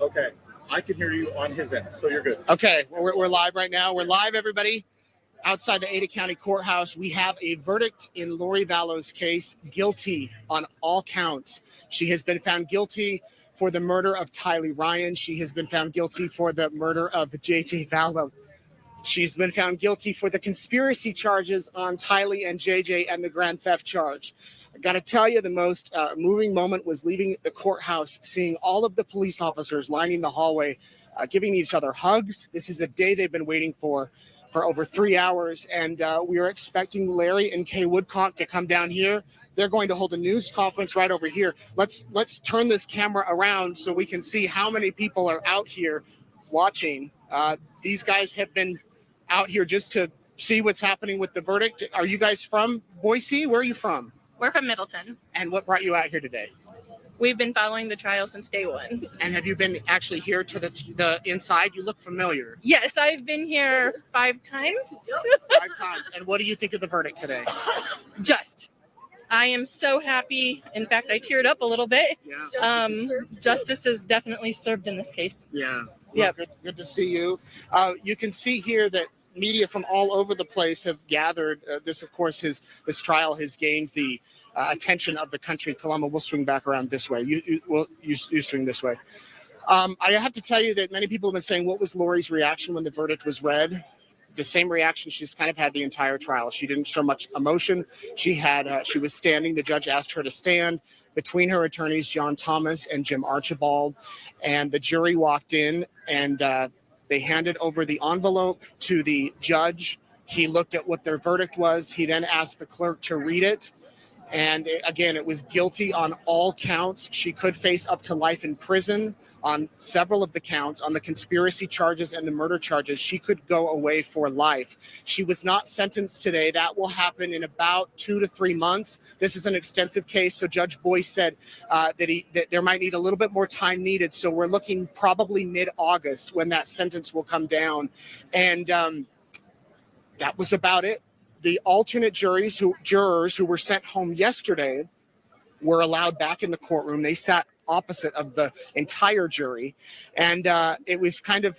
Okay. I can hear you on his end, so you're good. Okay, well, we're live right now. We're live, everybody, outside the Ada County Courthouse. We have a verdict in Lori Vallow's case, guilty on all counts. She has been found guilty for the murder of Tylee Ryan. She has been found guilty for the murder of JJ Vallow. She's been found guilty for the conspiracy charges on Tylee and JJ and the grand theft charge. I got to tell you, the most moving moment was leaving the courthouse, seeing all of the police officers lining the hallway, giving each other hugs. This is a day they've been waiting for over 3 hours, and we are expecting Larry and Kay Woodcock to come down here. They're going to hold a news conference right over here. Let's turn this camera around so we can see how many people are out here watching. These guys have been out here just to see what's happening with the verdict. Are you guys from Boise? Where are you from? We're from Middleton. And what brought you out here today? We've been following the trial since day one. And have you been actually here to the inside? You look familiar. Yes, I've been here 5 times. 5 times. And what do you think of the verdict today? I am so happy. In fact, I teared up a little bit. Yeah. Justice is definitely served in this case. Yeah. Yeah. Good to see you. You can see here that media from all over the place have gathered. This, of course, this trial has gained the attention of the country. Columba, we'll swing back around this way. You swing this way. I have to tell you that many people have been saying, what was Lori's reaction when the verdict was read? The same reaction she's kind of had the entire trial. She didn't show much emotion. She was standing. The judge asked her to stand between her attorneys, John Thomas and Jim Archibald, and the jury walked in and they handed over the envelope to the judge. He looked at what their verdict was. He then asked the clerk to read it. And again, it was guilty on all counts. She could face up to life in prison on several of the counts. On the conspiracy charges and the murder charges, she could go away for life. She was not sentenced today. That will happen in about 2 to 3 months. This is an extensive case, so Judge Boyce said that there might need a little bit more time needed. So we're looking probably mid-August when that sentence will come down. And that was about it. The alternate jurors who were sent home yesterday were allowed back in the courtroom. They sat opposite of the entire jury, and it was kind of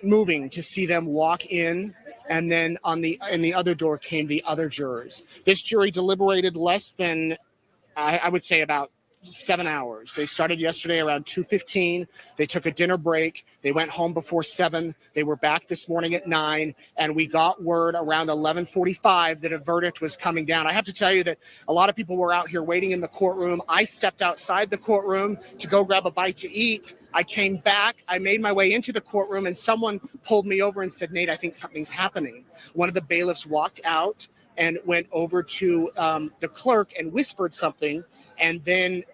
moving to see them walk in, and then in the other door came the other jurors. This jury deliberated less than, I would say, about 7 hours. They started yesterday around 2:15. They took a dinner break. They went home before 7. They were back this morning at 9, and we got word around 11:45 that a verdict was coming down. I have to tell you that a lot of people were out here waiting in the courtroom. I stepped outside the courtroom to go grab a bite to eat. I came back. I made my way into the courtroom, and someone pulled me over and said, "Nate, I think something's happening." One of the bailiffs walked out and went over to the clerk and whispered something. And then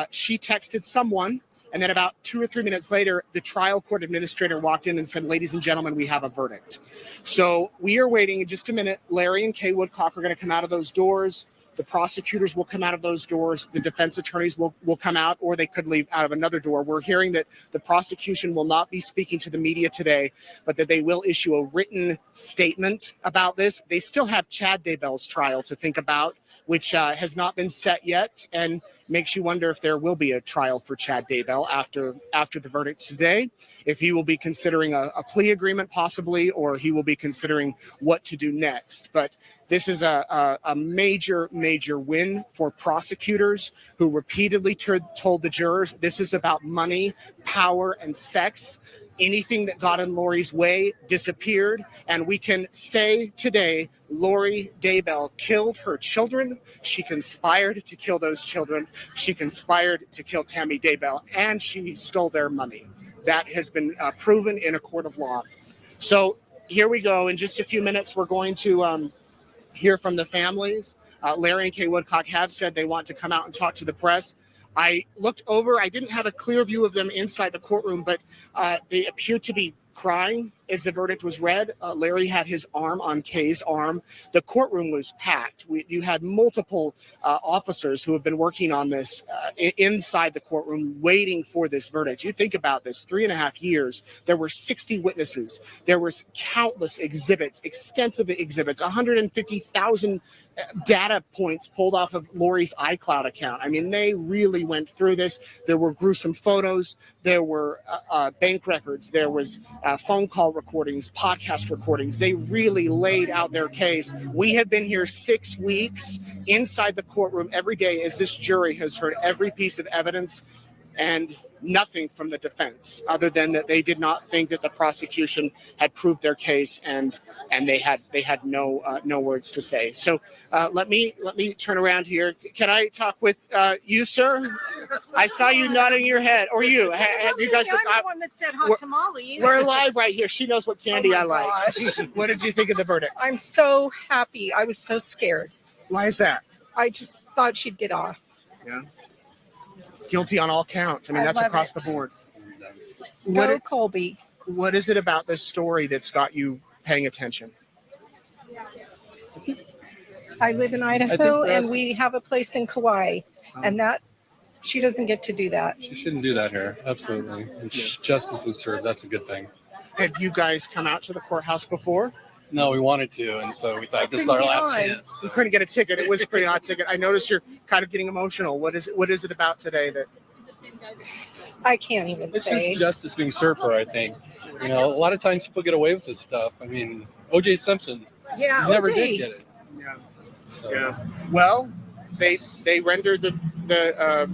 she texted someone. And then about 2 or 3 minutes later, the trial court administrator walked in and said, "Ladies and gentlemen, we have a verdict." So we are waiting in just a minute. Larry and Kay Woodcock are going to come out of those doors. The prosecutors will come out of those doors. The defense attorneys will come out, or they could leave out of another door. We're hearing that the prosecution will not be speaking to the media today, but that they will issue a written statement about this. They still have Chad Daybell's trial to think about, which has not been set yet, and makes you wonder if there will be a trial for Chad Daybell after the verdict today, if he will be considering a plea agreement possibly, or he will be considering what to do next. But this is a major, major win for prosecutors who repeatedly told the jurors this is about money, power, and sex. Anything that got in Lori's way disappeared, and we can say today Lori Daybell killed her children. She conspired to kill those children. She conspired to kill Tammy Daybell, and she stole their money. That has been proven in a court of law. So here we go. In just a few minutes, we're going to hear from the families. Larry and Kay Woodcock have said they want to come out and talk to the press. I looked over. I didn't have a clear view of them inside the courtroom, but they appear to be crying. as the verdict was read, Larry had his arm on Kay's arm. The courtroom was packed. You had multiple officers who have been working on this inside the courtroom, waiting for this verdict. You think about this: 3.5 years. There were 60 witnesses. There was countless exhibits, extensive exhibits, 150,000 data points pulled off of Lori's iCloud account. I mean, they really went through this. There were gruesome photos. There were bank records. There was phone call recordings, podcast recordings. They really laid out their case. We have been here 6 weeks inside the courtroom every day as this jury has heard every piece of evidence, and nothing from the defense other than that they did not think that the prosecution had proved their case, and they had no words to say. So let me turn around here. Can I talk with you, sir? I saw you nodding your head. Or you? Have you guys? I'm the one that said hot tamales. We're live right here. She knows what candy I like. Gosh. What did you think of the verdict? I'm so happy. I was so scared. Why is that? I just thought she'd get off. Yeah. Guilty on all counts. I mean, that's love across it. the board. Go Colby. What is it about this story that's got you paying attention? I live in Idaho, and we have a place in Kauai, and that she doesn't get to do that. She shouldn't do that here. Absolutely. And justice was served. That's a good thing. Have you guys come out to the courthouse before? No, we wanted to, and so we thought this is our last chance. You couldn't get a ticket. It was a pretty hot ticket. I noticed you're kind of getting emotional. What is it about today that? I can't even It's say. just justice being served for her, I think. You know, a lot of times people get away with this stuff. I mean, O.J. Simpson Yeah, never okay. did get it. Yeah. So. Yeah. Well, they rendered the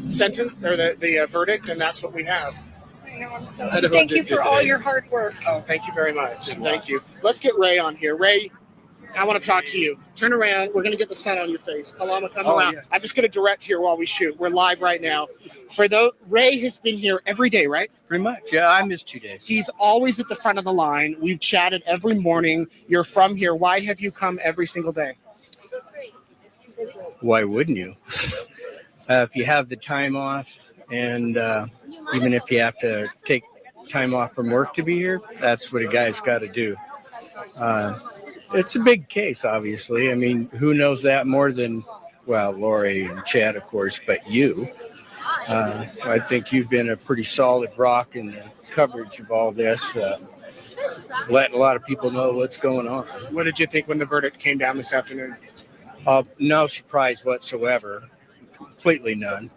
sentence or the verdict, and that's what we have. I know, I'm so. Idaho Thank did you for good all today. your hard work. Oh, thank you very much. Thank you. Let's get Ray on here. Ray, I want to talk to you. Turn around. We're going to get the sun on your face. Kalama, come around. Yeah. I'm just going to direct here while we shoot. We're live right now. Ray has been here every day, right? Pretty much. Yeah, I missed 2 days. He's always at the front of the line. We've chatted every morning. You're from here. Why have you come every single day? Why wouldn't you? If you have the time off, and even if you have to take time off from work to be here, that's what a guy's got to do. It's a big case, obviously. I mean, who knows that more than, well, Lori and Chad, of course, but you. I think you've been a pretty solid rock in the coverage of all this, letting a lot of people know what's going on. What did you think when the verdict came down this afternoon? No surprise whatsoever, completely none.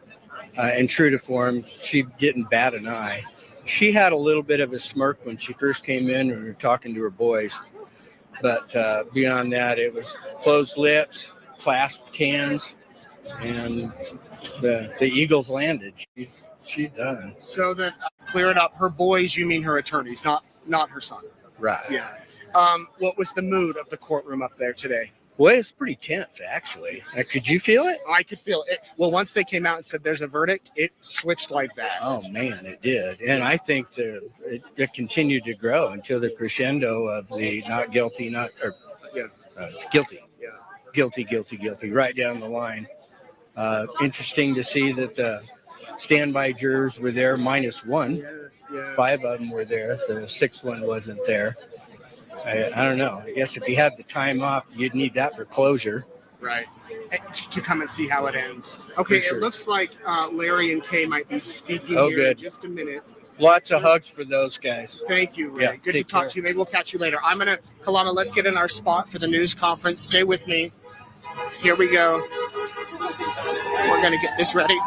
And true to form, she didn't bat an eye. She had a little bit of a smirk when she first came in and we were talking to her boys. But beyond that, it was closed lips, clasped hands, and the Eagles landed. She's done. So that clear it up. Her boys, you mean her attorneys, not her son. Right. Yeah. What was the mood of the courtroom up there today? Well, it's pretty tense, actually. Could you feel it? I could feel it. Well, once they came out and said there's a verdict, it switched like that. Oh, man, it did. And I think it continued to grow until the crescendo of the not guilty, guilty. Yeah. Guilty, right down the line. Interesting to see that the standby jurors were there minus one. Yeah. 5 of them were there. The 6th one wasn't there. I don't know. I guess if you had the time off, you'd need that for closure. Right. To come and see how it ends. Okay, For sure. It looks like Larry and Kay might be speaking Oh, here good. in just a minute. Lots of hugs for those guys. Thank you, Ray. Yeah, Good to take talk care. to you. Maybe we'll catch you later. Kalama, let's get in our spot for the news conference. Stay with me. Here we go. We're going to get this ready.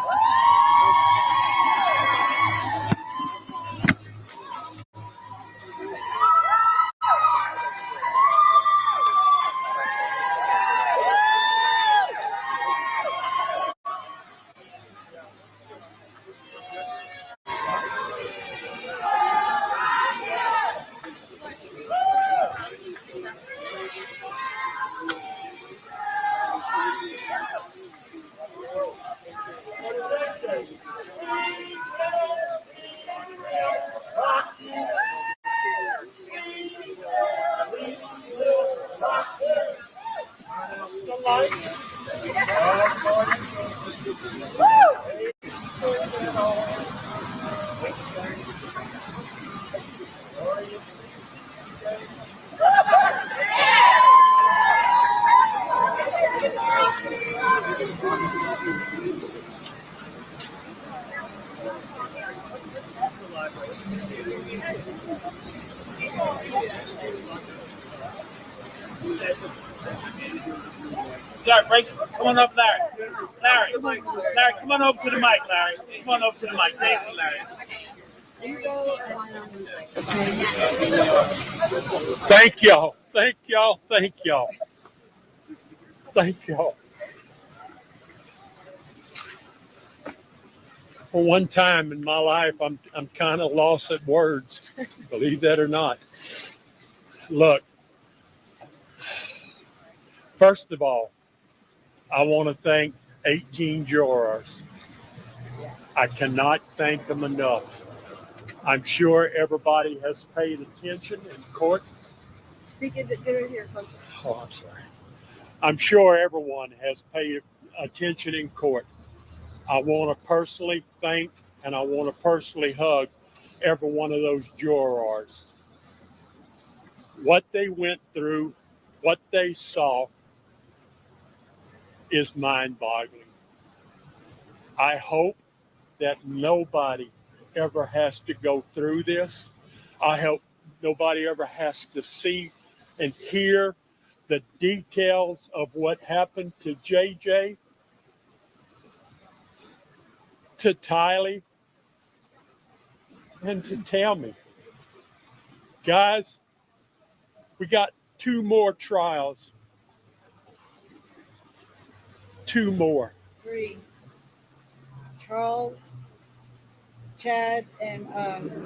Sorry, break. Come on up, Larry. Larry, come on over to the mic, Larry. Come on over to the mic. Thank you, Larry. Thank y'all. Thank y'all. Thank y'all. Thank y'all. For one time in my life, I'm kind of lost at words, believe that or not. Look, first of all, I want to thank 18 jurors. I cannot thank them enough. I'm sure everybody has paid attention in court. Speak it here, closer. Oh, I'm sorry. I'm sure everyone has paid attention in court. I want to personally thank and I want to personally hug every one of those jurors. What they went through, what they saw is mind-boggling. I hope that nobody ever has to go through this. I hope nobody ever has to see and hear the details of what happened to JJ, to Tylee, and to Tammy. Guys, we got 2 more trials. 2 more. 3. Charles, Chad, and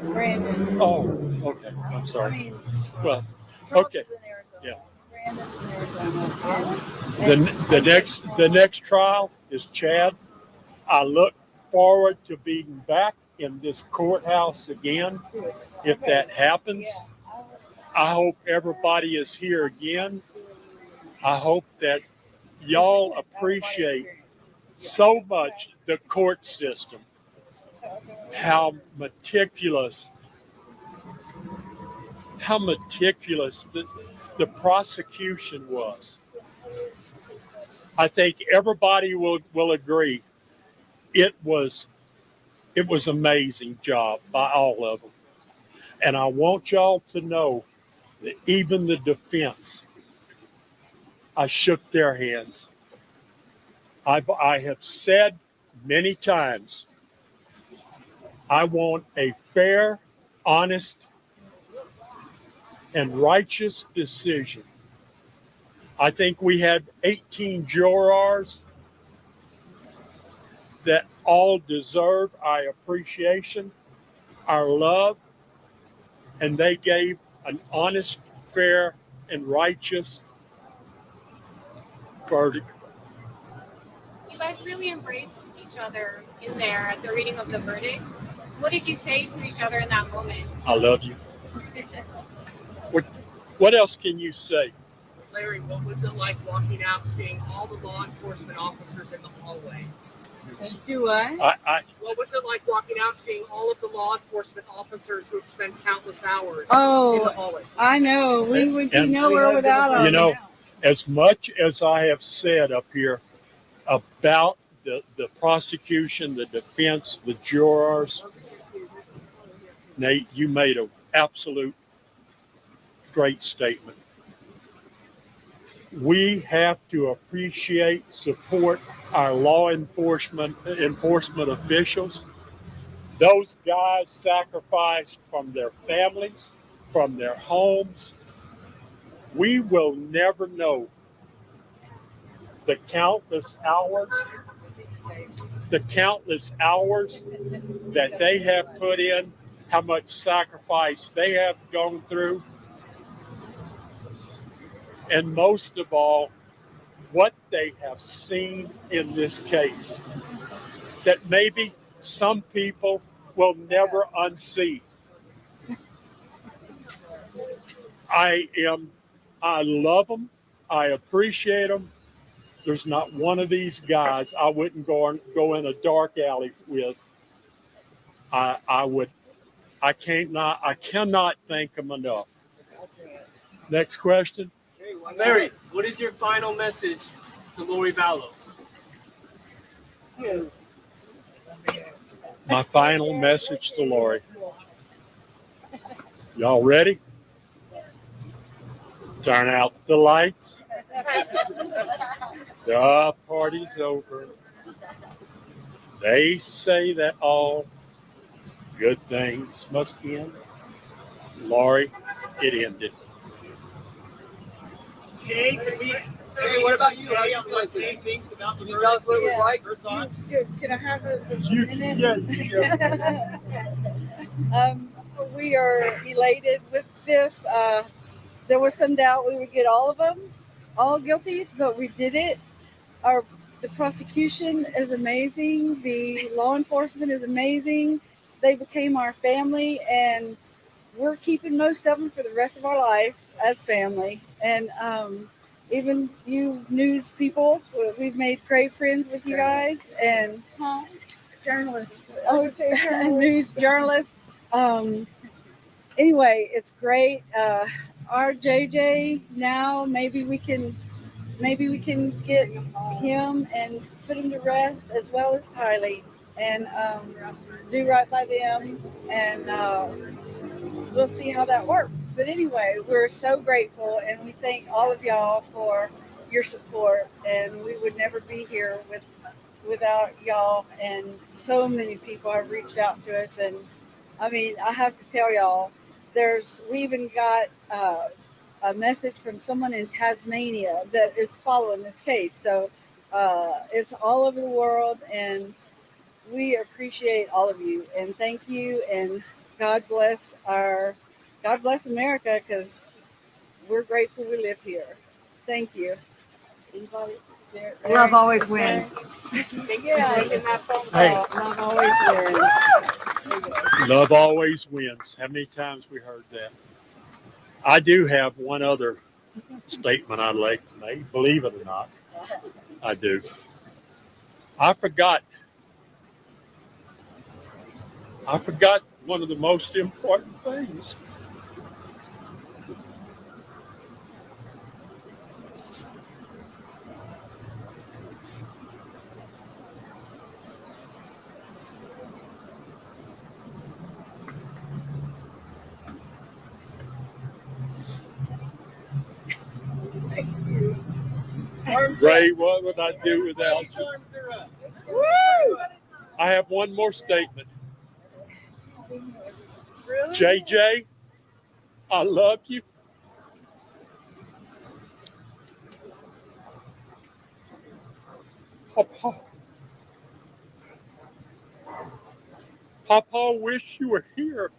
Brandon. Oh, okay. I'm sorry. I mean, Well, Charles okay. is in Arizona. Yeah. Brandon's in Arizona. The next trial is Chad. I look forward to being back in this courthouse again if that happens. I hope everybody is here again. I hope that y'all appreciate so much the court system, how meticulous the prosecution was. I think everybody will agree it was amazing job by all of them. And I want y'all to know that even the defense, I shook their hands. I have said many times, I want a fair, honest, and righteous decision. I think we had 18 jurors that all deserve our appreciation, our love, and they gave an honest, fair, and righteous verdict. You guys really embraced each other in there at the reading of the verdict. What did you say to each other in that moment? I love you. What else can you say? Larry, what was it like walking out, seeing all the law enforcement officers in the hallway? Do what? What was it like walking out, seeing all of the law enforcement officers who have spent countless hours in the hallway? I know. We would be nowhere without them. You know, as much as I have said up here about the prosecution, the defense, the jurors, Nate, you made an absolute great statement. We have to appreciate, support our law enforcement officials. Those guys sacrificed from their families, from their homes. We will never know the countless hours that they have put in, how much sacrifice they have gone through. And most of all, what they have seen in this case that maybe some people will never unsee. I love them. I appreciate them. There's not one of these guys I wouldn't go in a dark alley with. I cannot thank them enough. Next question. Larry, what is your final message to Lori Vallow? My final message to Lori. Y'all ready? Turn out the lights. The party's over. They say that all good things must end. Lori, it ended. Kay, what about you? How do you feel like Kay thinks about the verdict? Tell us what it was like. Her thoughts? Can I have a minute? Yeah. We are elated with this. There was some doubt we would get all of them, all guilties, but we did it. The prosecution is amazing. The law enforcement is amazing. They became our family, and we're keeping most of them for the rest of our life as family. And even you news people, we've made great friends with you guys. And Journalists. news journalists. Anyway, it's great. Our JJ now, maybe we can get him and put him to rest, as well as Kylie, and do right by them, and we'll see how that works. But anyway, we're so grateful, and we thank all of y'all for your support, and we would never be here without y'all. And so many people have reached out to us, and I mean, I have to tell y'all, we even got a message from someone in Tasmania that is following this case. So it's all over the world, and we appreciate all of you, and thank you, and God bless America, because we're grateful we live here. Thank you. Anybody there? Love always wins. Yeah, love always wins. Love always wins. How many times we heard that? I do have one other statement I'd like to make, believe it or not. I do. I forgot one of the most important things. Ray, what would I do without you? Woo! I have one more statement. Really? JJ, I love you. Papa, wish you were here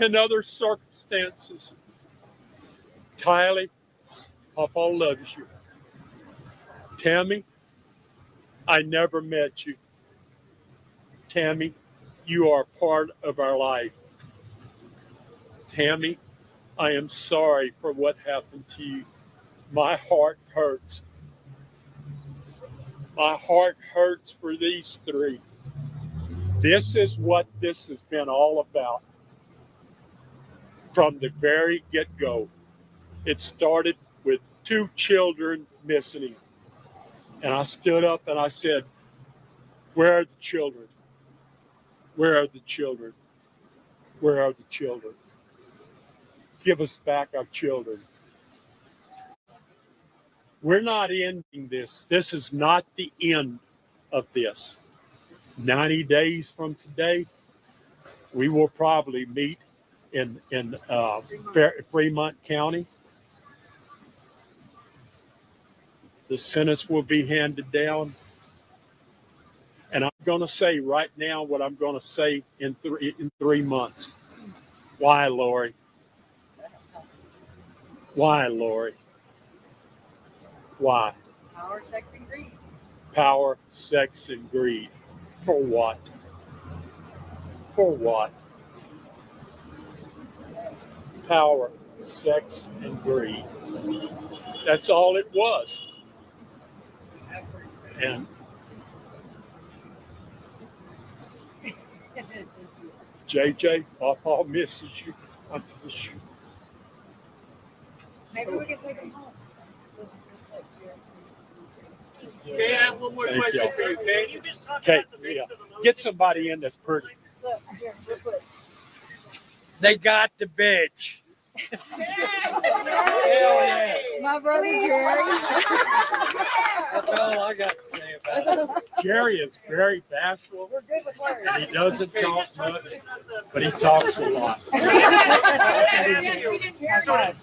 in other circumstances. Tylee, Papa loves you. Tammy, I never met you. Tammy, you are part of our life. Tammy, I am sorry for what happened to you. My heart hurts. My heart hurts for these three. This is what this has been all about from the very get-go. It started with 2 children missing. And I stood up and I said, where are the children? Where are the children? Where are the children? Give us back our children. We're not ending this. This is not the end of this. 90 days from today, we will probably meet in Fremont County. The sentence will be handed down. And I'm going to say right now what I'm going to say in 3 months. Why, Lori? Why, Lori? Why? Power, sex, and greed. Power, sex, and greed. For what? For what? Power, sex, and greed. That's all it was. And JJ, Papa misses you. I miss you. Maybe we can take them home. Okay, I have one more question for you, Kay. You just talked Okay, about the mix of emotions. get somebody in that's pretty. Look, here, real quick. They got the bitch. My brother Jerry. That's all I got to say about it. Jerry is very bashful. And he doesn't talk much, but he talks a lot.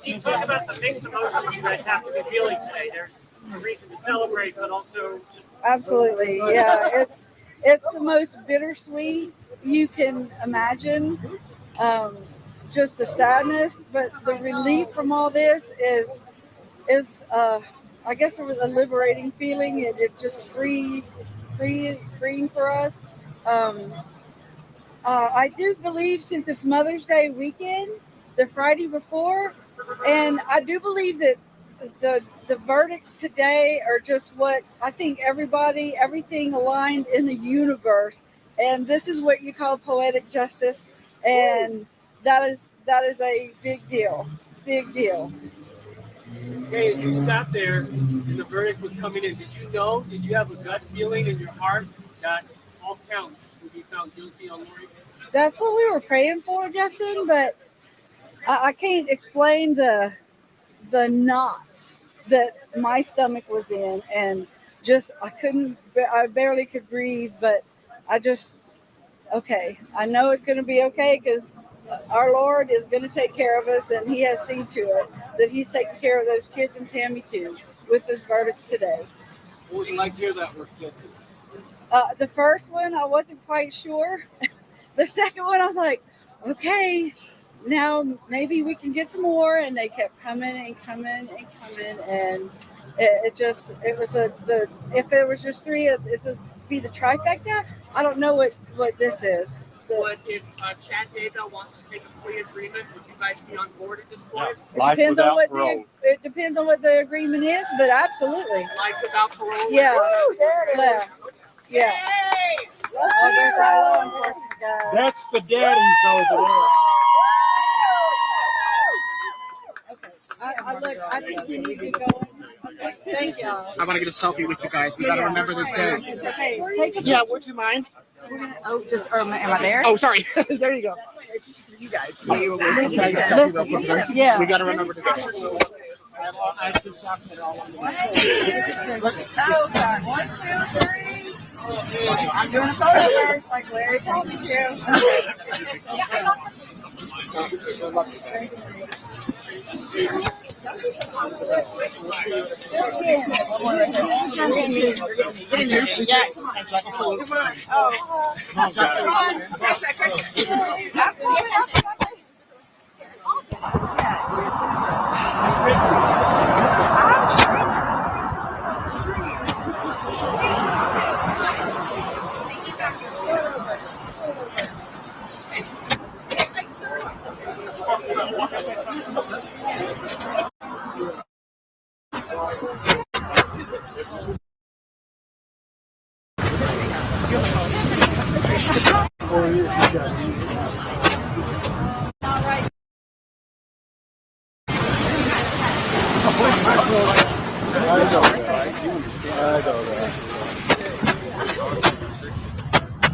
You talk about the mixed emotions you guys have to be feeling today. There's a reason to celebrate, but also Absolutely, yeah. It's the most bittersweet you can imagine. Just the sadness, but the relief from all this is I guess it was a liberating feeling. It just freeing for us. I do believe, since it's Mother's Day weekend, the Friday before, and I do believe that the verdicts today are just what I think everything aligned in the universe, and this is what you call poetic justice, and that is a big deal. Okay, as you sat there and the verdict was coming in, did you have a gut feeling in your heart that all counts would be found guilty on Lori? That's what we were praying for, Justin, but I can't explain the knots that my stomach was in, and just I barely could breathe, but okay, I know it's going to be okay, because our Lord is going to take care of us, and he has seen to it that he's taking care of those kids and Tammy too with this verdict today. What would you like to hear that we're guilty? The first one, I wasn't quite sure. The second one, I was like, okay, now maybe we can get some more. And they kept coming, and it was if there was just three, it would be the trifecta. I don't know what this is. But if Chad Daybell wants to take a plea agreement, would you guys be on board at this point? Life without parole. It depends on what the agreement is, but absolutely. Life without parole? Yeah. Yeah. Oh, there's our law enforcement guy. That's the daddies over there. I think we need to go. Okay, thank y'all. I want to get a selfie with you guys. We got to remember this day. Okay, take a Yeah, would you mind? Am I there? Oh, sorry. There you go. You guys. Yeah. We got to remember today. I just talked to all of them. 1, 2, 3. I'm doing a photo first, like Larry told me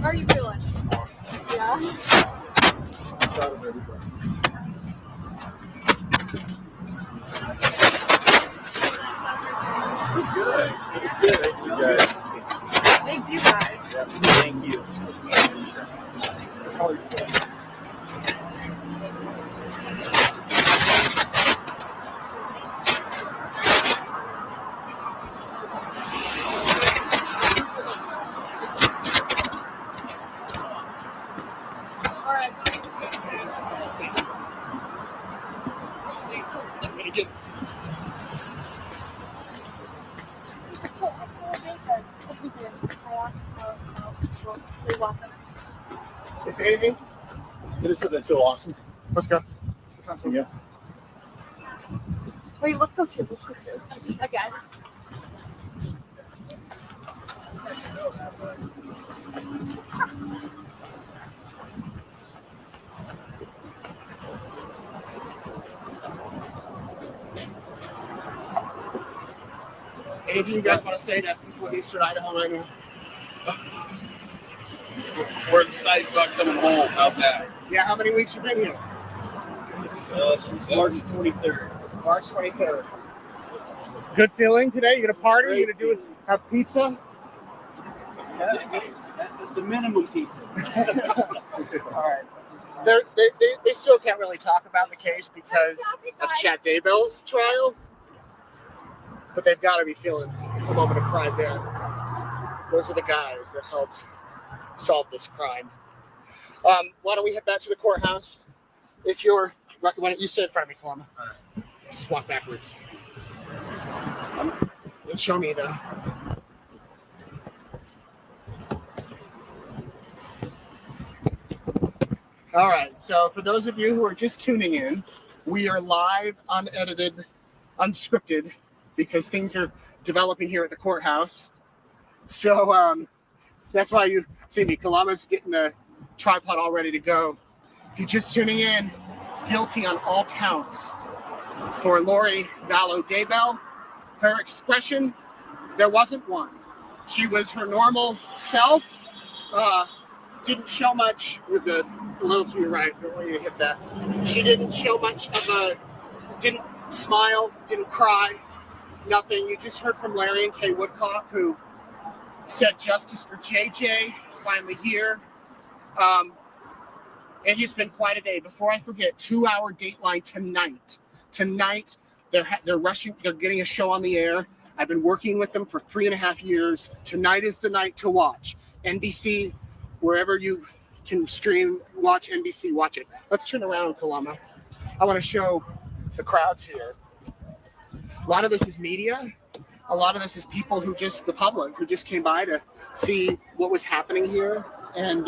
How are you feeling? Yeah. Good. It's good. Thank you guys. Thank you guys. Thank you. All right. Is there anything? This doesn't feel awesome. Let's go. Yeah. Wait, let's go too. Again. Anything you guys want to say to people in Eastern Idaho right now? We're excited about coming home. How's that? Yeah, how many weeks you been here? Since March 23rd. March 23rd. Good feeling today? You gonna party? You gonna have pizza? The minimum pizza. All right. They still can't really talk about the case because of Chad Daybell's trial, but they've got to be feeling a moment of pride there. Those are the guys that helped solve this crime. Why don't we head back to the courthouse? Why don't you sit in front of me, Kalama? Just walk backwards. And show me the. All right, so for those of you who are just tuning in, we are live, unedited, unscripted, because things are developing here at the courthouse. So that's why you see me. Kalama's getting the tripod all ready to go. If you're just tuning in, guilty on all counts for Lori Vallow Daybell. Her expression, there wasn't one. She was her normal self. Didn't show much with a little to your right. Don't want you to hit that. She didn't show much of didn't smile, didn't cry, nothing. You just heard from Larry and Kay Woodcock, who said justice for JJ is finally here. And it's been quite a day. Before I forget, 2-hour dateline tonight. Tonight, they're rushing. They're getting a show on the air. I've been working with them for 3.5 years. Tonight is the night to watch. NBC, wherever you can stream, watch NBC, watch it. Let's turn around, Kalama. I want to show the crowds here. A lot of this is media. A lot of this is people the public who just came by to see what was happening here. And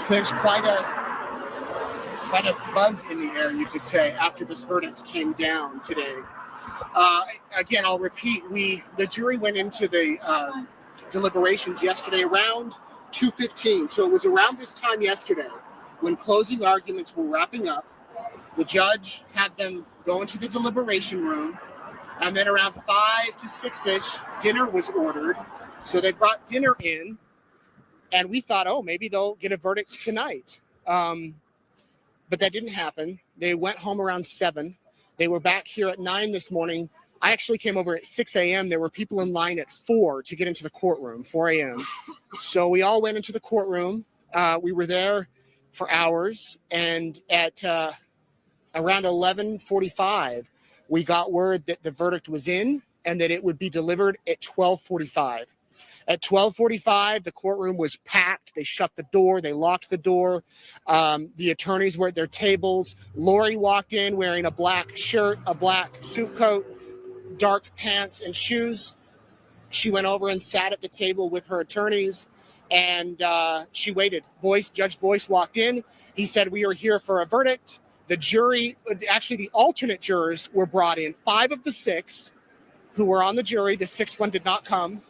there's quite a buzz in the air, you could say, after this verdict came down today. Again, I'll repeat, the jury went into the deliberations yesterday around 2:15. So it was around this time yesterday when closing arguments were wrapping up. The judge had them go into the deliberation room, and then around 5 to 6-ish, dinner was ordered. So they brought dinner in, and we thought, oh, maybe they'll get a verdict tonight. But that didn't happen. They went home around 7. They were back here at 9 this morning. I actually came over at 6 a.m. There were people in line at 4 to get into the courtroom, 4 a.m. So we all went into the courtroom. We were there for hours. And at around 11:45, we got word that the verdict was in and that it would be delivered at 12:45. At 12:45, the courtroom was packed. They shut the door. They locked the door. The attorneys were at their tables. Lori walked in wearing a black shirt, a black suit coat, dark pants and shoes. She went over and sat at the table with her attorneys, and she waited. Judge Boyce walked in. He said, we are here for a verdict. The jury, actually the alternate jurors were brought in. 5 of the 6 who were on the jury, the 6th one did not come.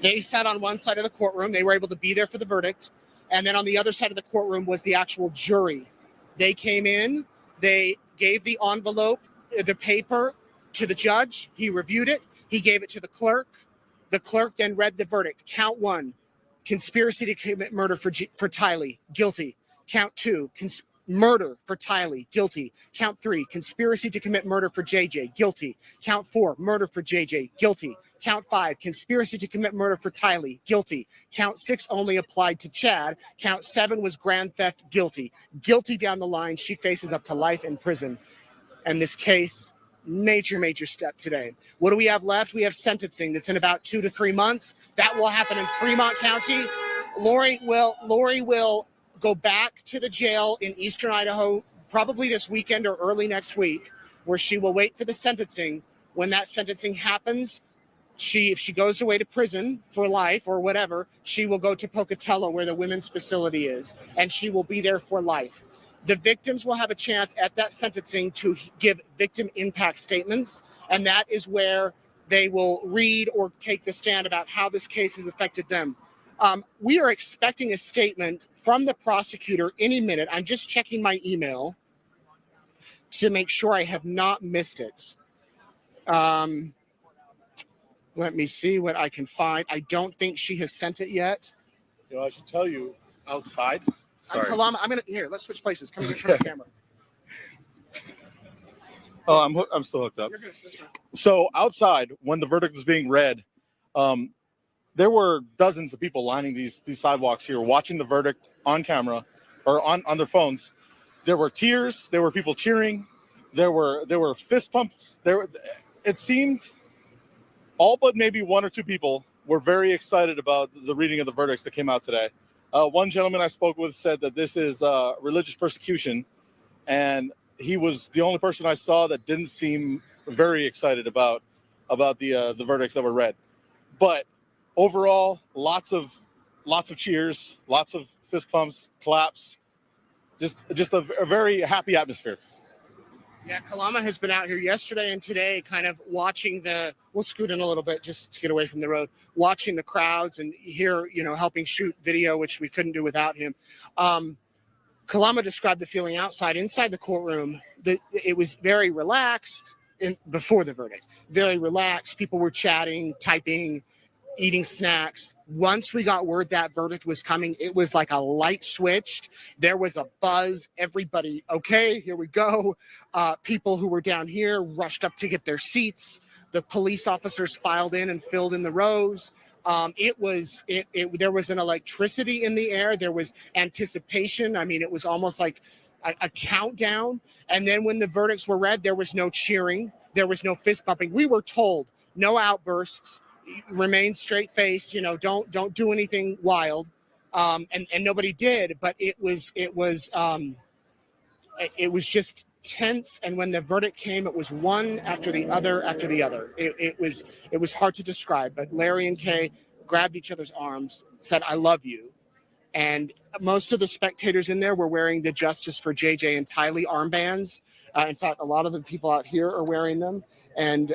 They sat on one side of the courtroom. They were able to be there for the verdict. And then on the other side of the courtroom was the actual jury. They came in. They gave the envelope, the paper, to the judge. He reviewed it. He gave it to the clerk. The clerk then read the verdict. Count 1, conspiracy to commit murder for Tylee, guilty. Count 2, murder for Tylee, guilty. Count 3, conspiracy to commit murder for JJ, guilty. Count 4, murder for JJ, guilty. Count 5, conspiracy to commit murder for Tylee, guilty. Count 6 only applied to Chad. Count 7 was grand theft, guilty. Guilty down the line. She faces up to life in prison. And this case, major step today. What do we have left? We have sentencing that's in about 2 to 3 months. That will happen in Fremont County. Lori will go back to the jail in Eastern Idaho, probably this weekend or early next week, where she will wait for the sentencing. When that sentencing happens, if she goes away to prison for life or whatever, she will go to Pocatello, where the women's facility is, and she will be there for life. The victims will have a chance at that sentencing to give victim impact statements, and that is where they will read or take the stand about how this case has affected them. We are expecting a statement from the prosecutor any minute. I'm just checking my email to make sure I have not missed it. Let me see what I can find. I don't think she has sent it yet. I should tell you, outside Sorry. Kalama, let's switch places. Come here, turn the camera. Oh, I'm still hooked up. So outside, when the verdict was being read, there were dozens of people lining these sidewalks here, watching the verdict on camera or on their phones. There were tears. There were people cheering. There were fist pumps. It seemed all but maybe one or two people were very excited about the reading of the verdicts that came out today. One gentleman I spoke with said that this is religious persecution, and he was the only person I saw that didn't seem very excited about the verdicts that were read. But overall, lots of cheers, lots of fist pumps, claps, just a very happy atmosphere. Yeah, Kalama has been out here yesterday and today kind of watching we'll scoot in a little bit just to get away from the road, watching the crowds and here, helping shoot video, which we couldn't do without him. Kalama described the feeling outside. Inside the courtroom, it was very relaxed before the verdict. Very relaxed. People were chatting, typing, eating snacks. Once we got word that verdict was coming, it was like a light switched. There was a buzz. Everybody, okay, here we go. People who were down here rushed up to get their seats. The police officers filed in and filled in the rows. There was an electricity in the air. There was anticipation. I mean, it was almost like a countdown. And then when the verdicts were read, there was no cheering. There was no fist bumping. We were told no outbursts. Remain straight-faced, don't do anything wild, and nobody did. But it was just tense. And when the verdict came, it was one after the other after the other. It was hard to describe. But Larry and Kay grabbed each other's arms, said, "I love you," and most of the spectators in there were wearing the Justice for JJ and Tylee armbands. In fact, a lot of the people out here are wearing them, and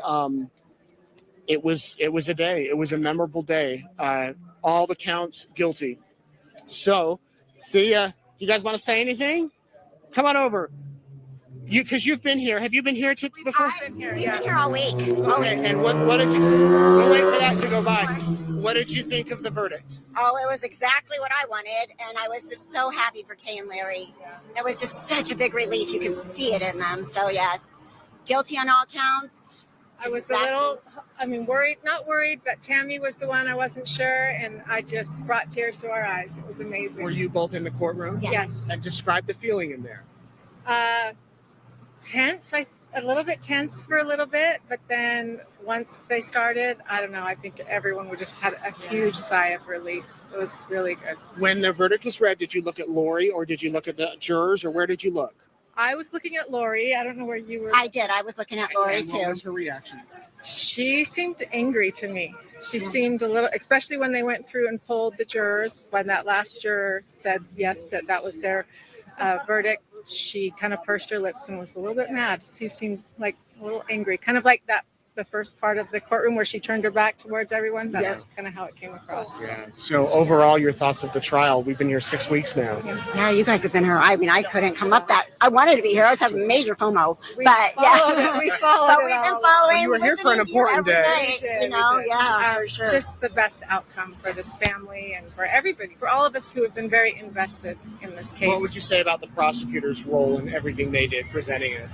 It was a day. It was a memorable day. All the counts guilty. So, see ya. You guys want to say anything? Come on over. Because you've been here. Have you been here before? I've been here. We've been here all week. Okay. And what did you? We'll wait for that to go by. What did you think of the verdict? Oh, it was exactly what I wanted, and I was just so happy for Kay and Larry. It was just such a big relief. You could see it in them. So yes, guilty on all counts. I was a little, not worried, but Tammy was the one I wasn't sure, and I just brought tears to our eyes. It was amazing. Were you both in the courtroom? Yes. And describe the feeling in there. Tense, a little bit tense for a little bit, but then once they started, I don't know, I think everyone would just had a huge sigh of relief. It was really good. When the verdict was read, did you look at Lori or did you look at the jurors, or where did you look? I was looking at Lori. I don't know where you were. I did. I was looking at Lori too. What was her reaction? She seemed angry to me. She seemed a little, especially when they went through and polled the jurors. When that last juror said yes, that was their verdict, she kind of pursed her lips and was a little bit mad. She seemed like a little angry, kind of like the first part of the courtroom where she turned her back towards everyone. That's kind of how it came across. Yeah. So overall, your thoughts of the trial? We've been here 6 weeks now. Yeah, you guys have been here. I mean, I couldn't come up that. I wanted to be here. I was having major FOMO, but yeah, we followed but we've been following. Well, you were here for an important day. For sure. Just the best outcome for this family and for everybody, for all of us who have been very invested in this case. What would you say about the prosecutor's role in everything they did presenting it?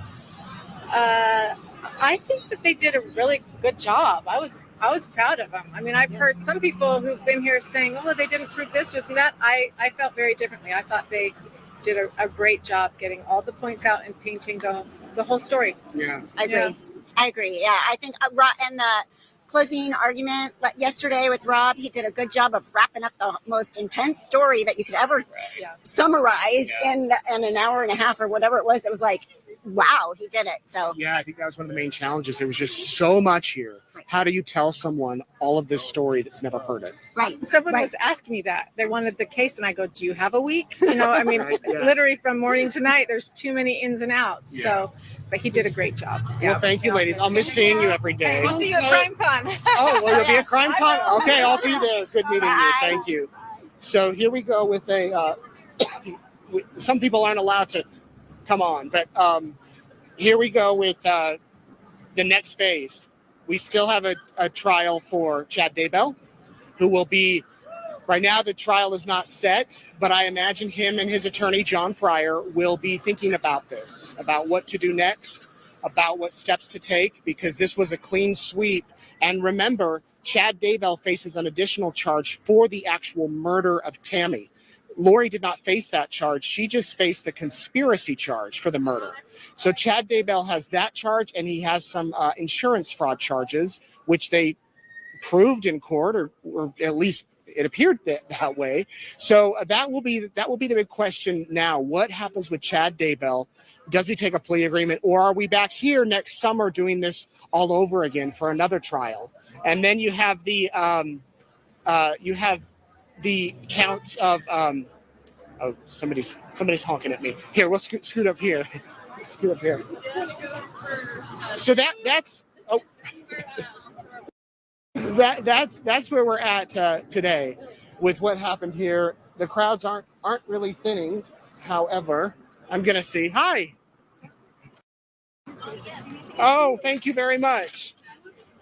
I think that they did a really good job. I was proud of them. I mean, I've heard some people who've been here saying, "Oh, they didn't prove this or that." I felt very differently. I thought they did a great job getting all the points out and painting the whole story. Yeah, I agree. Yeah. I agree. Yeah, I think and the closing argument yesterday with Rob, he did a good job of wrapping up the most intense story that you could ever summarize in an hour and a half or whatever it was. It was like, wow, he did it. So yeah, I think that was one of the main challenges. There was just so much here. How do you tell someone all of this story that's never heard it? Right. Someone was asking me that. They wanted the case, and I go, "Do you have a week?" I mean, literally from morning to night, there's too many ins and outs. So, but he did a great job. Well, thank you, ladies. I'll miss seeing you every day. We'll see you at CrimeCon. Oh, will you be at CrimeCon? Okay, I'll be there. Good meeting you. Thank you. So here we go with some people aren't allowed to come on, but here we go with the next phase. We still have a trial for Chad Daybell, who will be Right now, the trial is not set, but I imagine him and his attorney, John Pryor, will be thinking about this, about what to do next, about what steps to take, because this was a clean sweep. And remember, Chad Daybell faces an additional charge for the actual murder of Tammy. Lori did not face that charge. She just faced the conspiracy charge for the murder. So Chad Daybell has that charge, and he has some insurance fraud charges, which they proved in court, or at least it appeared that way. So that will be the big question now. What happens with Chad Daybell? Does he take a plea agreement, or are we back here next summer doing this all over again for another trial? And then you have the counts of oh, somebody's honking at me. Here, we'll scoot up here. Scoot up here. So that's oh. That's where we're at today with what happened here. The crowds aren't really thinning. However, I'm gonna see. Hi. Oh, thank you very much.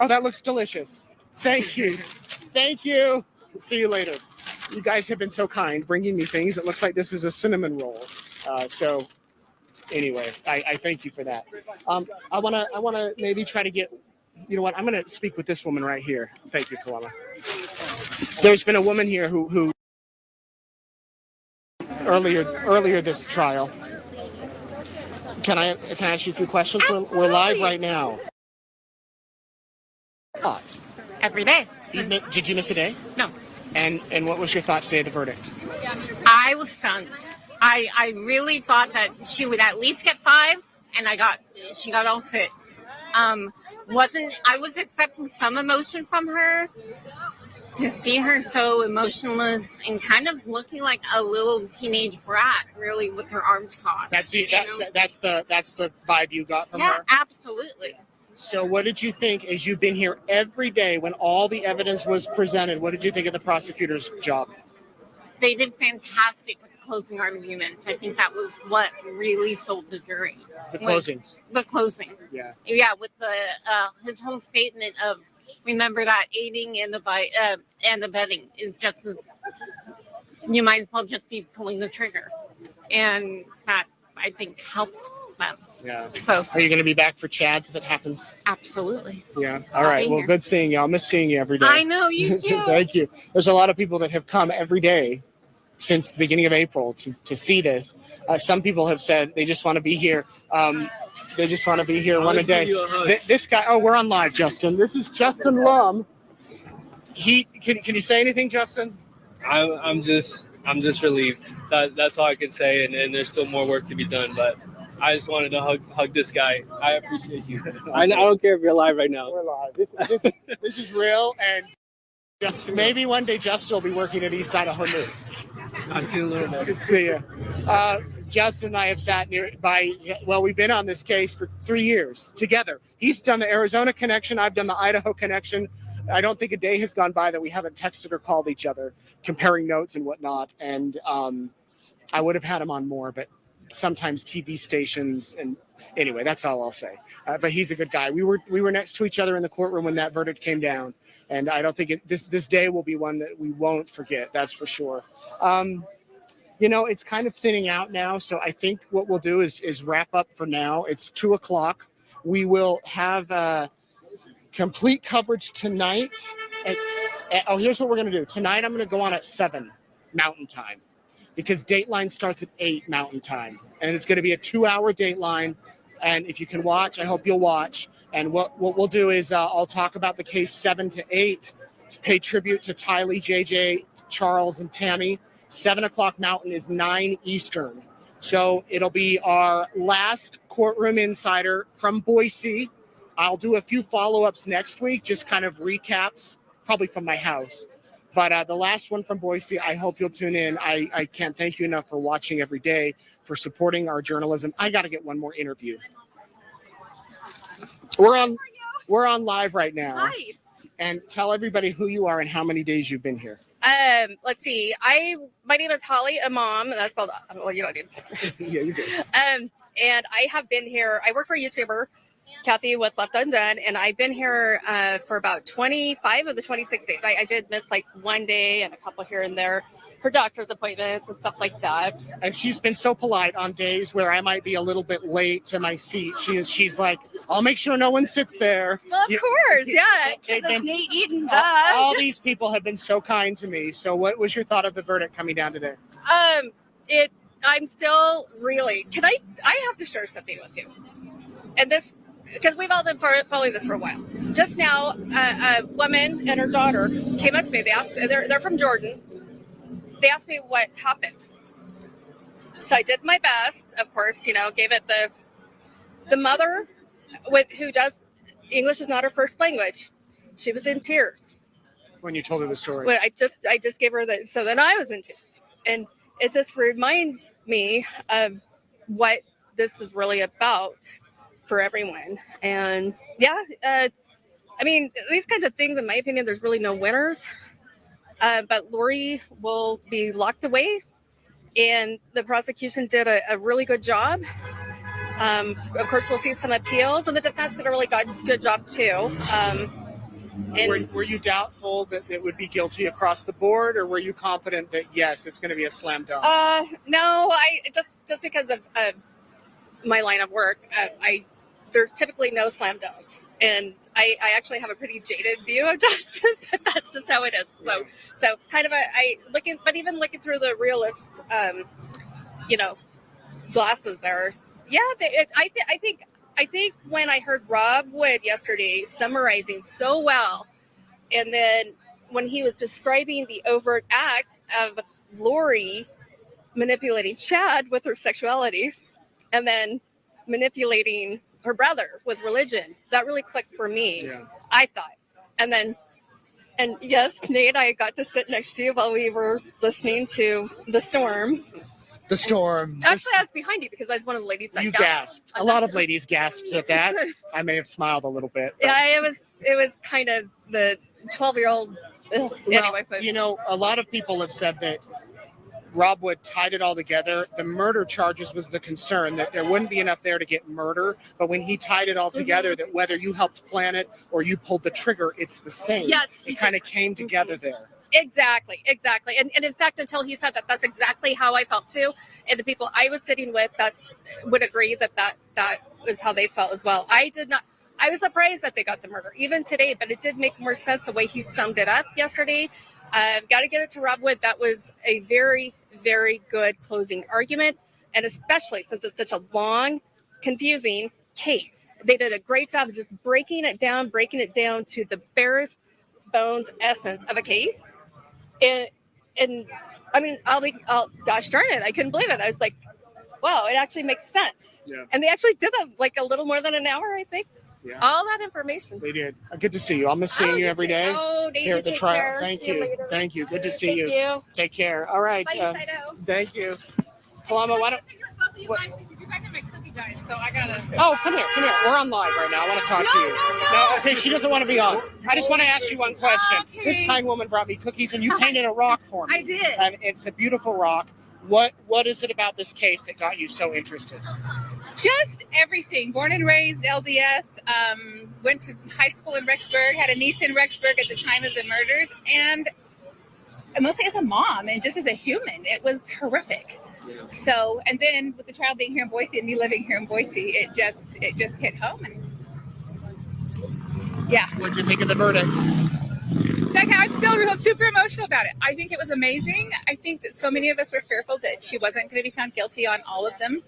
Oh, that looks delicious. Thank you. Thank you. See you later. You guys have been so kind bringing me things. It looks like this is a cinnamon roll. So anyway, I thank you for that. I wanna maybe try to get. You know what? I'm going to speak with this woman right here. Thank you, Paloma. There's been a woman here who earlier this trial. Can I ask you a few questions? We're live right now. What? Every day. Did you miss a day? No. And what was your thoughts today of the verdict? I was stunned. I really thought that she would at least get 5, and she got all 6. I was expecting some emotion from her. To see her so emotionless and kind of looking like a little teenage brat, really, with her arms crossed. That's the vibe you got from her? Yeah, absolutely. So what did you think as you've been here every day when all the evidence was presented? What did you think of the prosecutor's job? They did fantastic with the closing arguments. I think that was what really sold the jury. The closings. The closing. Yeah. Yeah, with the his whole statement of remember that aiding and abetting is just as, you might as well just be pulling the trigger, and that I think helped them. Yeah. So are you going to be back for Chad's if it happens? Absolutely. Yeah. All right. Well, good seeing you. I'll miss seeing you every day. I know, you too. Thank you. There's a lot of people that have come every day since the beginning of April to see this. Some people have said they just want to be here. They just want to be here one a day. This guy, oh, we're on live, Justin. This is Justin Lum. Can you say anything, Justin? I'm just relieved. That's all I can say, and there's still more work to be done, but I just wanted to hug this guy. I appreciate you. I don't care if you're live right now. We're live. This is real, and maybe one day Justin will be working at East Idaho News. I'll see you a little bit. Good to see you. Justin and I have sat we've been on this case for 3 years together. He's done the Arizona connection. I've done the Idaho connection. I don't think a day has gone by that we haven't texted or called each other, comparing notes and whatnot. And I would have had him on more, but sometimes TV stations and anyway, that's all I'll say. But he's a good guy. We were next to each other in the courtroom when that verdict came down, and I don't think this day will be one that we won't forget. That's for sure. It's kind of thinning out now, so I think what we'll do is wrap up for now. It's 2:00. We will have complete coverage tonight. Here's what we're going to do. Tonight I'm going to go on at 7 Mountain Time because Dateline starts at 8 Mountain Time, and it's going to be a 2-hour Dateline. And if you can watch, I hope you'll watch. And what we'll do is I'll talk about the case 7 to 8 to pay tribute to Tylee, JJ, Charles, and Tammy. 7 o'clock Mountain is 9 Eastern. So it'll be our last courtroom insider from Boise. I'll do a few follow-ups next week, just kind of recaps, probably from my house. But the last one from Boise, I hope you'll tune in. I can't thank you enough for watching every day, for supporting our journalism. I got to get one more interview. We're on live right now. Hi. And tell everybody who you are and how many days you've been here. Let's see. My name is Holly Imam, and that's spelled. Well, you don't need. Yeah, you do. And I have been here. I work for a YouTuber. Kathy with Left Undone, and I've been here for about 25 of the 26 days. I did miss like one day and a couple here and there for doctor's appointments and stuff like that. And she's been so polite on days where I might be a little bit late to my seat. She's like, I'll make sure no one sits there. Well, of course, yeah. Nate Eaton, all these people have been so kind to me. So what was your thought of the verdict coming down today? I'm still really, I have to share something with you. And this, because we've all been following this for a while. Just now, a woman and her daughter came up to me. They asked, they're from Jordan. They asked me what happened. So I did my best, of course, gave it the mother who does, English is not her first language. She was in tears. When you told her the story. Well, I just gave her that. So then I was in tears. And it just reminds me of what this is really about for everyone. And these kinds of things, in my opinion, there's really no winners. But Lori will be locked away, and the prosecution did a really good job. Of course, we'll see some appeals, and the defense did a really good job too. Were you doubtful that it would be guilty across the board, or were you confident that yes, it's going to be a slam dunk? No, I just because of my line of work, there's typically no slam dunks, and I actually have a pretty jaded view of justice, but that's just how it is. So kind of even looking through the realist, glasses there. Yeah, I think when I heard Rob Wood yesterday summarizing so well, and then when he was describing the overt acts of Lori manipulating Chad with her sexuality, and then manipulating her brother with religion, that really clicked for me. Yeah. I thought. And yes, Nate, I got to sit next to you while we were listening to The Storm. The Storm. Actually, I was behind you because I was one of the ladies that you gasped. A lot of ladies gasped at that. I may have smiled a little bit. But. Yeah, it was kind of the 12-year-old. Anyway, but. A lot of people have said that Rob Wood tied it all together. The murder charges was the concern, that there wouldn't be enough there to get murder. But when he tied it all together, that whether you helped plan it or you pulled the trigger, it's the same. Yes. It kind of came together there. Exactly. And in fact, until he said that, that's exactly how I felt too. And the people I was sitting with would agree that was how they felt as well. I was surprised that they got the murder, even today, but it did make more sense the way he summed it up yesterday. I've got to give it to Rob Wood. That was a very, very good closing argument. And especially since it's such a long, confusing case, they did a great job of just breaking it down to the barest bones essence of a case. And I mean, gosh darn it, I couldn't believe it. I was like, wow, it actually makes sense. Yeah. And they actually did that like a little more than an hour, I think. Yeah. All that information. They did. Good to see you. I'll miss seeing you every day. Oh, here at the trial. Care. Thank you. You. Thank you. Good to see you. Thank you. Take care. All right. Thank you. Paloma, why don't... You guys are my cookie guys, so I gotta... Oh, come here. We're on live right now. I want to talk to you. No, okay, she doesn't want to be on. I just want to ask you one question. Okay. This kind woman brought me cookies, and you painted a rock for me. I did. And it's a beautiful rock. What is it about this case that got you so interested? Just everything. Born and raised LDS, went to high school in Rexburg, had a niece in Rexburg at the time of the murders, and mostly as a mom and just as a human, it was horrific. So, and then with the trial being here in Boise and me living here in Boise, it just hit home. And yeah. What did you think of the verdict? I'm still super emotional about it. I think it was amazing. I think that so many of us were fearful that she wasn't going to be found guilty on all of them,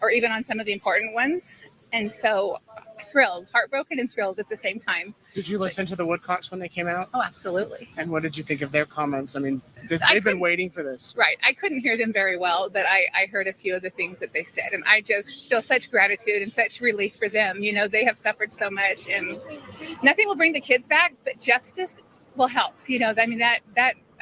or even on some of the important ones. And so thrilled, heartbroken and thrilled at the same time. Did you listen to the Woodcocks when they came out? Oh, absolutely. And what did you think of their comments? I mean, they've been waiting for this. Right. I couldn't hear them very well, but I heard a few of the things that they said. And I just feel such gratitude and such relief for them. They have suffered so much, and nothing will bring the kids back, but justice will help. I mean, that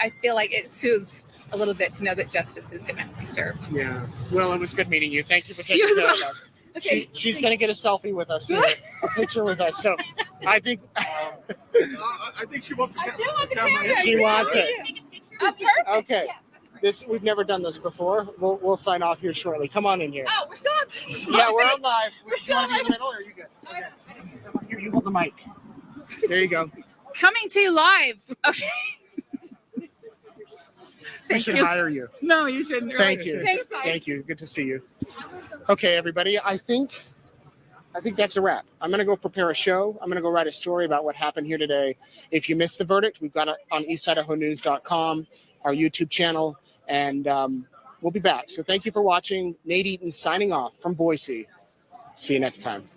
I feel like it soothes a little bit to know that justice is going to be served. Yeah. Well, it was good meeting you. Thank you for taking care of us. Okay. She's going to get a selfie with us, here, a picture with us. So I think I think she wants to I do want the camera. She wants it. Oh, perfect. Okay. Yeah. We've never done this before. We'll sign off here shortly. Come on in here. Oh, we're still on. Yeah, we're on live. We're still You wanna be on. in the middle, or are you good? Okay. Here, you hold the mic. There you go. Coming to you live. Okay. We should hire you. No, you shouldn't. Thank you. Thanks, guys. Thank you. Good to see you. Okay, everybody. I think that's a wrap. I'm going to go prepare a show. I'm going to go write a story about what happened here today. If you missed the verdict, we've got it on eastidahonews.com, our YouTube channel, and we'll be back. So thank you for watching. Nate Eaton signing off from Boise. See you next time.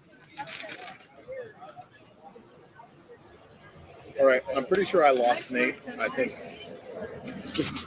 All right. I'm pretty sure I lost Nate. I think. Just